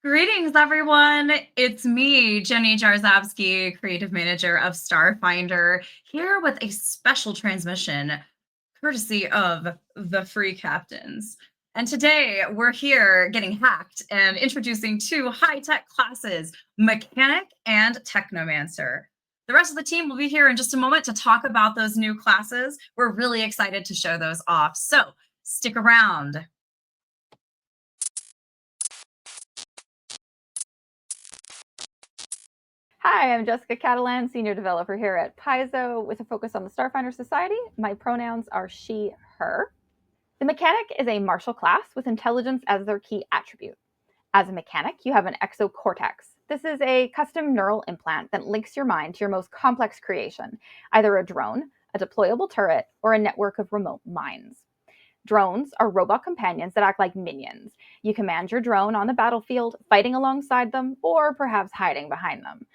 Greetings, everyone. It's me, Jenny Jarzabski, creative manager of Starfinder, here with a special transmission courtesy of the Free Captains. And today we're here getting hacked and introducing two high-tech classes, Mechanic and Technomancer. The rest of the team will be here in just a moment to talk about those new classes. We're really excited to show those off, so stick around. Hi, I'm Jessica Catalan, Senior Developer here at Paizo with a focus on the Starfinder Society. My pronouns are she, her. The Mechanic is a martial class with intelligence as their key attribute. As a mechanic, you have an exocortex. This is a custom neural implant that links your mind to your most complex creation, either a drone, a deployable turret, or a network of remote minds. Drones are robot companions that act like minions. You command your drone on the battlefield, fighting alongside them, or perhaps hiding behind them.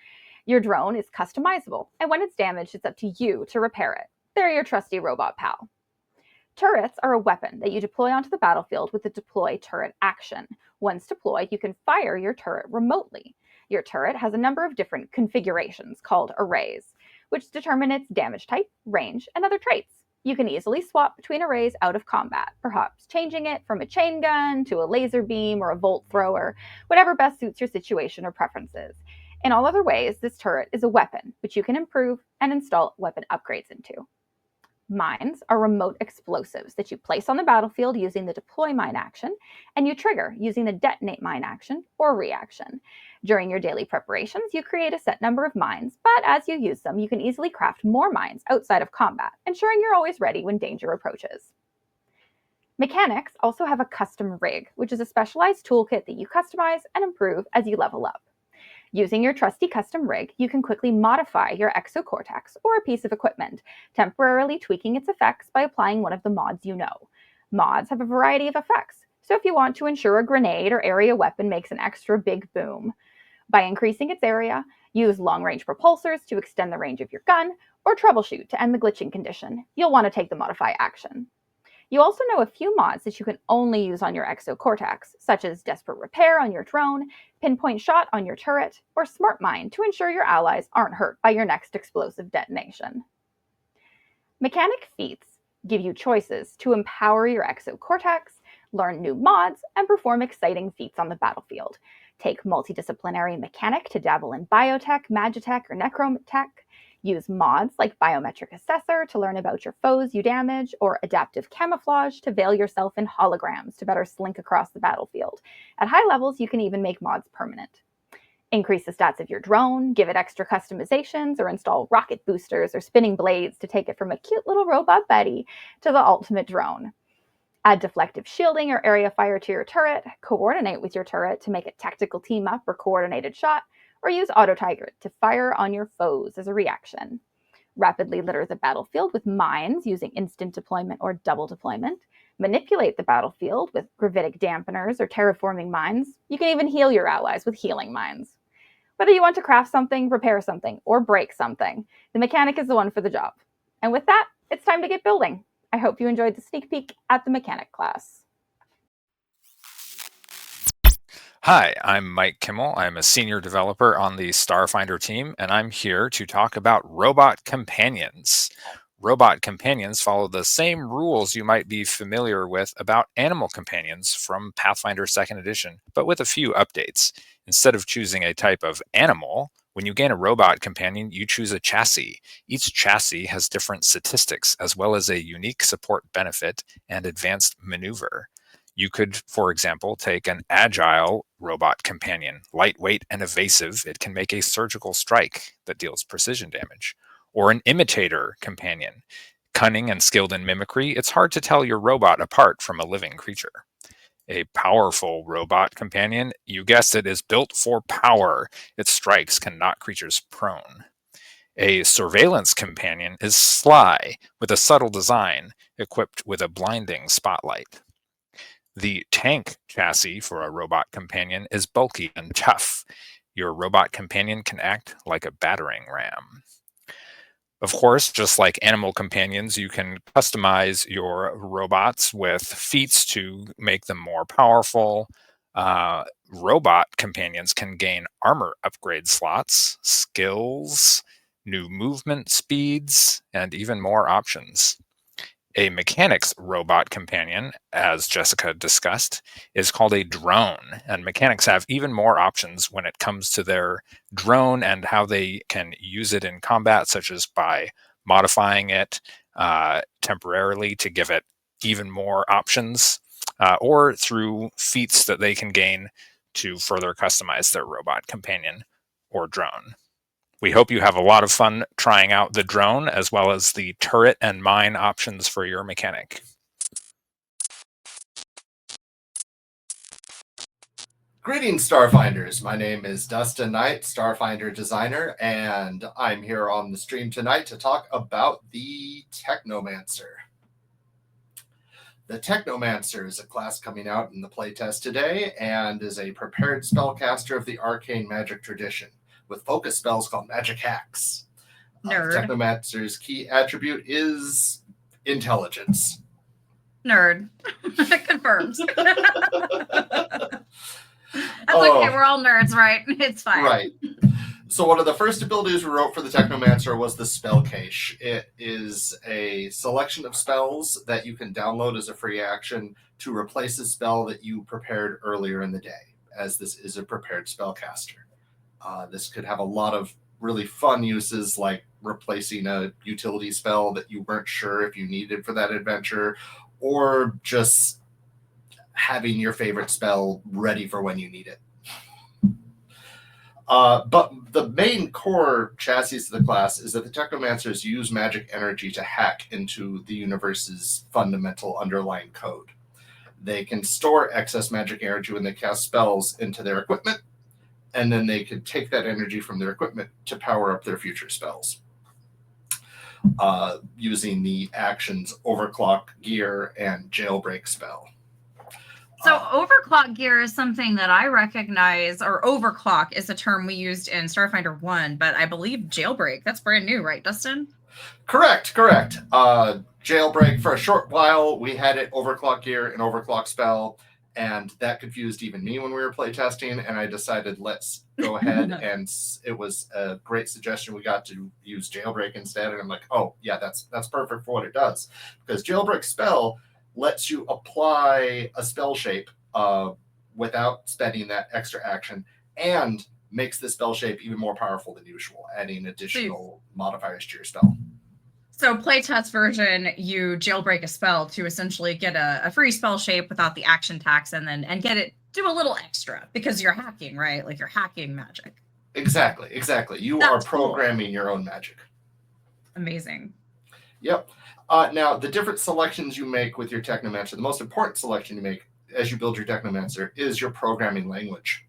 Your drone is customizable, and when it's damaged, it's up to you to repair it. They're your trusty robot pal. Turrets are a weapon that you deploy onto the battlefield with the deploy turret action. Once deployed, you can fire your turret remotely. Your turret has a number of different configurations called arrays, which determine its damage type, range, and other traits. You can easily swap between arrays out of combat, perhaps changing it from a chain gun to a laser beam or a volt thrower, whatever best suits your situation or preferences. In all other ways, this turret is a weapon, which you can improve and install weapon upgrades into. Mines are remote explosives that you place on the battlefield using the deploy mine action, and you trigger using the detonate mine action or reaction. During your daily preparations, you create a set number of mines, but as you use them, you can easily craft more mines outside of combat, ensuring you're always ready when danger approaches. Mechanics also have a custom rig, which is a specialized toolkit that you customize and improve as you level up. Using your trusty custom rig, you can quickly modify your exocortex or a piece of equipment, temporarily tweaking its effects by applying one of the mods you know. Mods have a variety of effects, so if you want to ensure a grenade or area weapon makes an extra big boom, by increasing its area, use long-range propulsors to extend the range of your gun, or troubleshoot to end the glitching condition, you'll want to take the modify action. You also know a few mods that you can only use on your exocortex, such as Desperate Repair on your drone, Pinpoint Shot on your turret, or Smart Mine to ensure your allies aren't hurt by your next explosive detonation. Mechanic feats give you choices to empower your exocortex, learn new mods, and perform exciting feats on the battlefield. Take multidisciplinary mechanic to dabble in biotech, magitech, or necrotech. Use mods like Biometric Assessor to learn about your foes you damage, or Adaptive Camouflage to veil yourself in holograms to better slink across the battlefield. At high levels, you can even make mods permanent. Increase the stats of your drone, give it extra customizations, or install rocket boosters or spinning blades to take it from a cute little robot buddy to the ultimate drone. Add deflective shielding or area fire to your turret, coordinate with your turret to make a tactical team up or coordinated shot, or use Auto Tiger to fire on your foes as a reaction. Rapidly litter the battlefield with mines using instant deployment or double deployment. Manipulate the battlefield with gravitic dampeners or terraforming mines. You can even heal your allies with healing mines. Whether you want to craft something, repair something, or break something, the Mechanic is the one for the job. And with that, it's time to get building. I hope you enjoyed the sneak peek at the Mechanic class. Hi, I'm Mike Kimmel. I'm a senior developer on the Starfinder team, and I'm here to talk about robot companions. Robot companions follow the same rules you might be familiar with about animal companions from Pathfinder Second Edition, but with a few updates. Instead of choosing a type of animal, when you gain a robot companion, you choose a chassis. Each chassis has different statistics, as well as a unique support benefit and advanced maneuver. You could, for example, take an agile robot companion. Lightweight and evasive, it can make a surgical strike that deals precision damage. Or an imitator companion. Cunning and skilled in mimicry, it's hard to tell your robot apart from a living creature. A powerful robot companion, you guessed it, is built for power. Its strikes can knock creatures prone. A surveillance companion is sly, with a subtle design, equipped with a blinding spotlight. The tank chassis for a robot companion is bulky and tough. Your robot companion can act like a battering ram. Of course, just like animal companions, you can customize your robots with feats to make them more powerful. Robot companions can gain armor upgrade slots, skills, new movement speeds, and even more options. A mechanics robot companion, as Jessica discussed, is called a drone, and mechanics have even more options when it comes to their drone and how they can use it in combat, such as by modifying it temporarily to give it even more options, or through feats that they can gain to further customize their robot companion or drone. We hope you have a lot of fun trying out the drone as well as the turret and mine options for your mechanic. Greetings, Starfinders. My name is Dustin Knight, Starfinder designer, and I'm here on the stream tonight to talk about the Technomancer. The Technomancer is a class coming out in the playtest today and is a prepared spellcaster of the arcane magic tradition with focus spells called magic hacks. Nerd. Technomancer's key attribute is intelligence. Nerd. Confirms. That's okay. We're all nerds, right? It's fine. Right. So one of the first abilities we wrote for the Technomancer was the Spell Cache. It is a selection of spells that you can download as a free action to replace a spell that you prepared earlier in the day, as this is a prepared spellcaster. This could have a lot of really fun uses, like replacing a utility spell that you weren't sure if you needed for that adventure, or just having your favorite spell ready for when you need it. But the main core chassis of the class is that the Technomancers use magic energy to hack into the universe's fundamental underlying code. They can store excess magic energy when they cast spells into their equipment, and then they can take that energy from their equipment to power up their future spells. Using the actions Overclock Gear and Jailbreak spell. So overclock gear is something that I recognize, or overclock is a term we used in Starfinder 1, but I believe jailbreak, that's brand new, right, Dustin? Correct. Jailbreak, for a short while, we had it overclock gear and overclock spell, and that confused even me when we were playtesting, and I decided let's go ahead, and it was a great suggestion. We got to use jailbreak instead, and I'm like, oh, yeah, that's perfect for what it does, because jailbreak spell lets you apply a spell shape without spending that extra action, and makes the spell shape even more powerful than usual, adding additional modifiers to your spell. So playtest version, you jailbreak a spell to essentially get a free spell shape without the action tax, and get it, do a little extra, because you're hacking, right? Like you're hacking magic. Exactly. You are programming your own magic. Amazing. Yep. Now, the different selections you make with your Technomancer, the most important selection you make as you build your Technomancer is your programming language.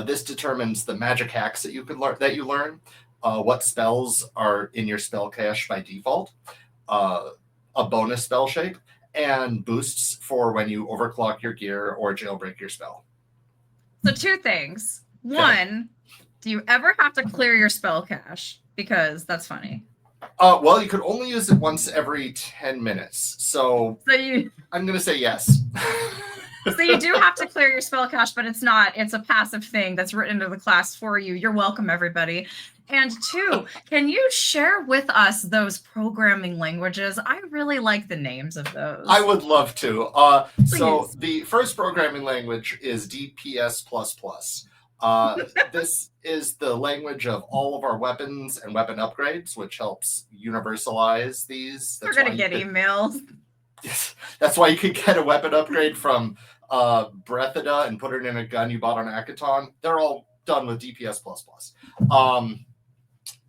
This determines the magic hacks that you learn, what spells are in your spell cache by default, a bonus spell shape, and boosts for when you overclock your gear or jailbreak your spell. So 2 things. One, do you ever have to clear your spell cache? Because that's funny. Well, you could only use it once every 10 minutes. I'm going to say yes. So you do have to clear your spell cache, but it's a passive thing that's written into the class for you. You're welcome, everybody. And 2, can you share with us those programming languages? I really like the names of those. I would love to. So the first programming language is DPS++. This is the language of all of our weapons and weapon upgrades, which helps universalize these. We're going to get emails. Yes, that's why you could get a weapon upgrade from Brethida and put it in a gun you bought on Akaton. They're all done with DPS++.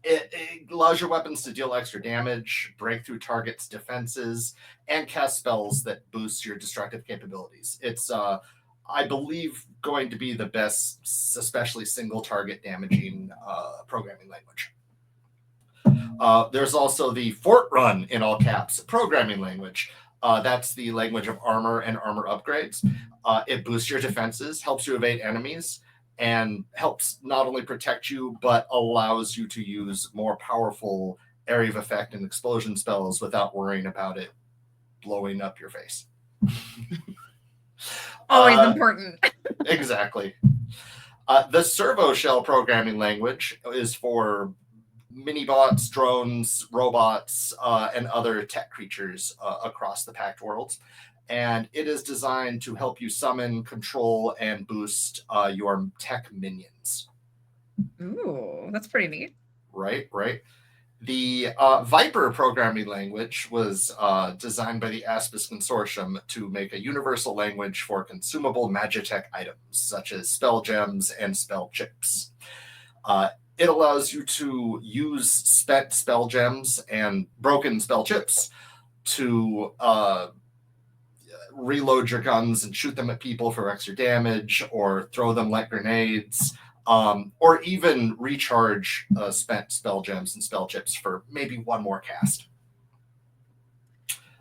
It allows your weapons to deal extra damage, break through targets' defenses, and cast spells that boost your destructive capabilities. It's, I believe, going to be the best, especially single-target damaging programming language. There's also the Fort Run, in all caps, programming language. That's the language of armor and armor upgrades. It boosts your defenses, helps you evade enemies, and helps not only protect you, but allows you to use more powerful area of effect and explosion spells without worrying about it blowing up your face. Always important. Exactly. The servo shell programming language is for mini-bots, drones, robots, and other tech creatures across the Pact worlds. And it is designed to help you summon, control, and boost your tech minions. Ooh, that's pretty neat. Right. The Viper programming language was designed by the Aspis Consortium to make a universal language for consumable Magitech items, such as spell gems and spell chips. It allows you to use spent spell gems and broken spell chips to reload your guns and shoot them at people for extra damage, or throw them like grenades, or even recharge spent spell gems and spell chips for maybe one more cast.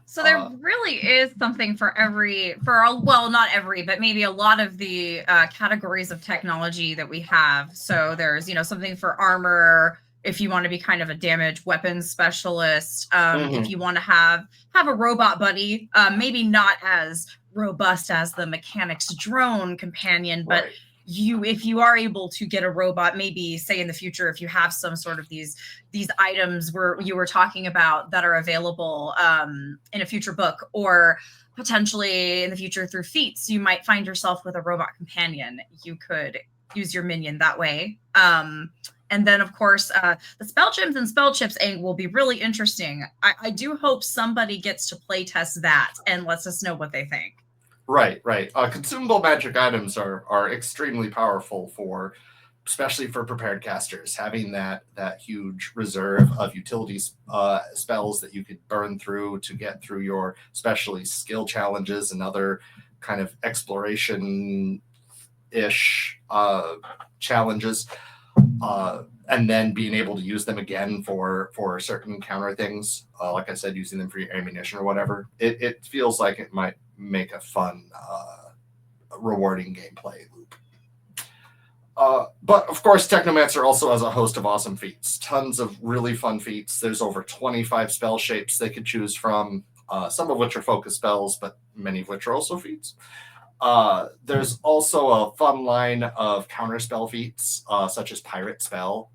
So there really is something for not every, but maybe a lot of the categories of technology that we have. So there's, something for armor, if you want to be kind of a damage weapons specialist, if you want to have a robot buddy, maybe not as robust as the mechanics drone companion, but Right. if you are able to get a robot, maybe say in the future, if you have some sort of these items where you were talking about that are available in a future book, or potentially in the future through feats, you might find yourself with a robot companion. You could use your minion that way. And then, of course, the spell gems and spell chips angle will be really interesting. I do hope somebody gets to play test that and lets us know what they think. Right. Consumable magic items are extremely powerful especially for prepared casters. Having that huge reserve of utilities spells that you could burn through to get through your especially skill challenges and other kind of exploration-ish challenges, and then being able to use them again for certain counter things, like I said, using them for your ammunition or whatever. It feels like it might make a fun, rewarding gameplay loop. But of course, Technomancer also has a host of awesome feats. Tons of really fun feats. There's over 25 spell shapes they could choose from, some of which are focus spells, but many of which are also feats. There's also a fun line of counter spell feats, such as Pirate Spell.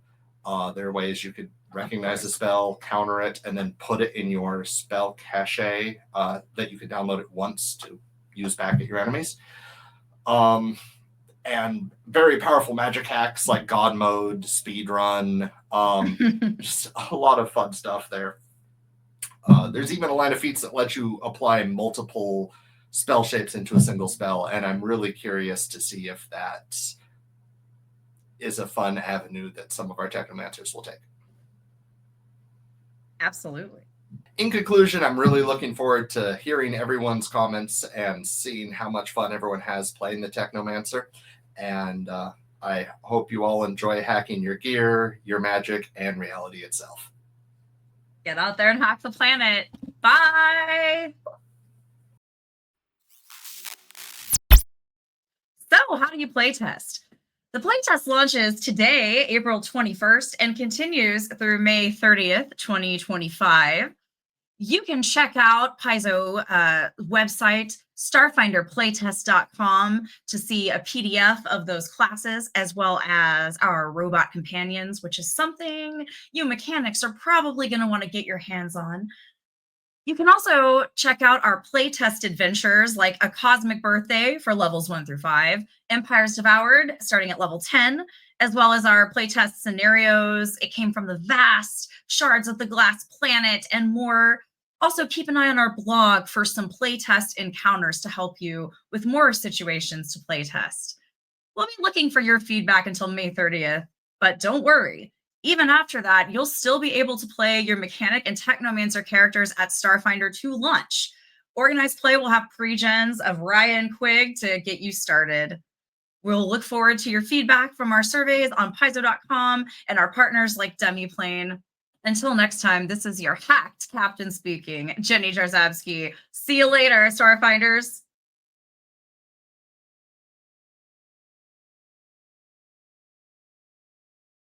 There are ways you could recognize a spell, counter it, and then put it in your spell cache that you can download it once to use back at your enemies. And very powerful magic hacks like God Mode, Speedrun, just a lot of fun stuff there. There's even a line of feats that let you apply multiple spell shapes into a single spell, and I'm really curious to see if that is a fun avenue that some of our Technomancers will take. Absolutely. In conclusion, I'm really looking forward to hearing everyone's comments and seeing how much fun everyone has playing the Technomancer. And I hope you all enjoy hacking your gear, your magic, and reality itself. Get out there and hack the planet. Bye! So, how do you playtest? The playtest launches today, April 21st, and continues through May 30th, 2025. You can check out Paizo website, starfinderplaytest.com, to see a PDF of those classes, as well as our robot companions, which is something you mechanics are probably going to want to get your hands on. You can also check out our playtest adventures, like A Cosmic Birthday for levels 1 through 5, Empires Devoured starting at level 10, as well as our playtest scenarios. It came from the vast shards of the glass planet and more. Also, keep an eye on our blog for some playtest encounters to help you with more situations to playtest. We'll be looking for your feedback until May 30th, but don't worry. Even after that, you'll still be able to play your mechanic and technomancer characters at Starfinder 2 launch. Organized Play will have pre-gens of Raya and Quig to get you started. We'll look forward to your feedback from our surveys on Paizo.com and our partners like Demiplane. Until next time, this is your hacked captain speaking, Jenny Jarzabski. See you later, Starfinders.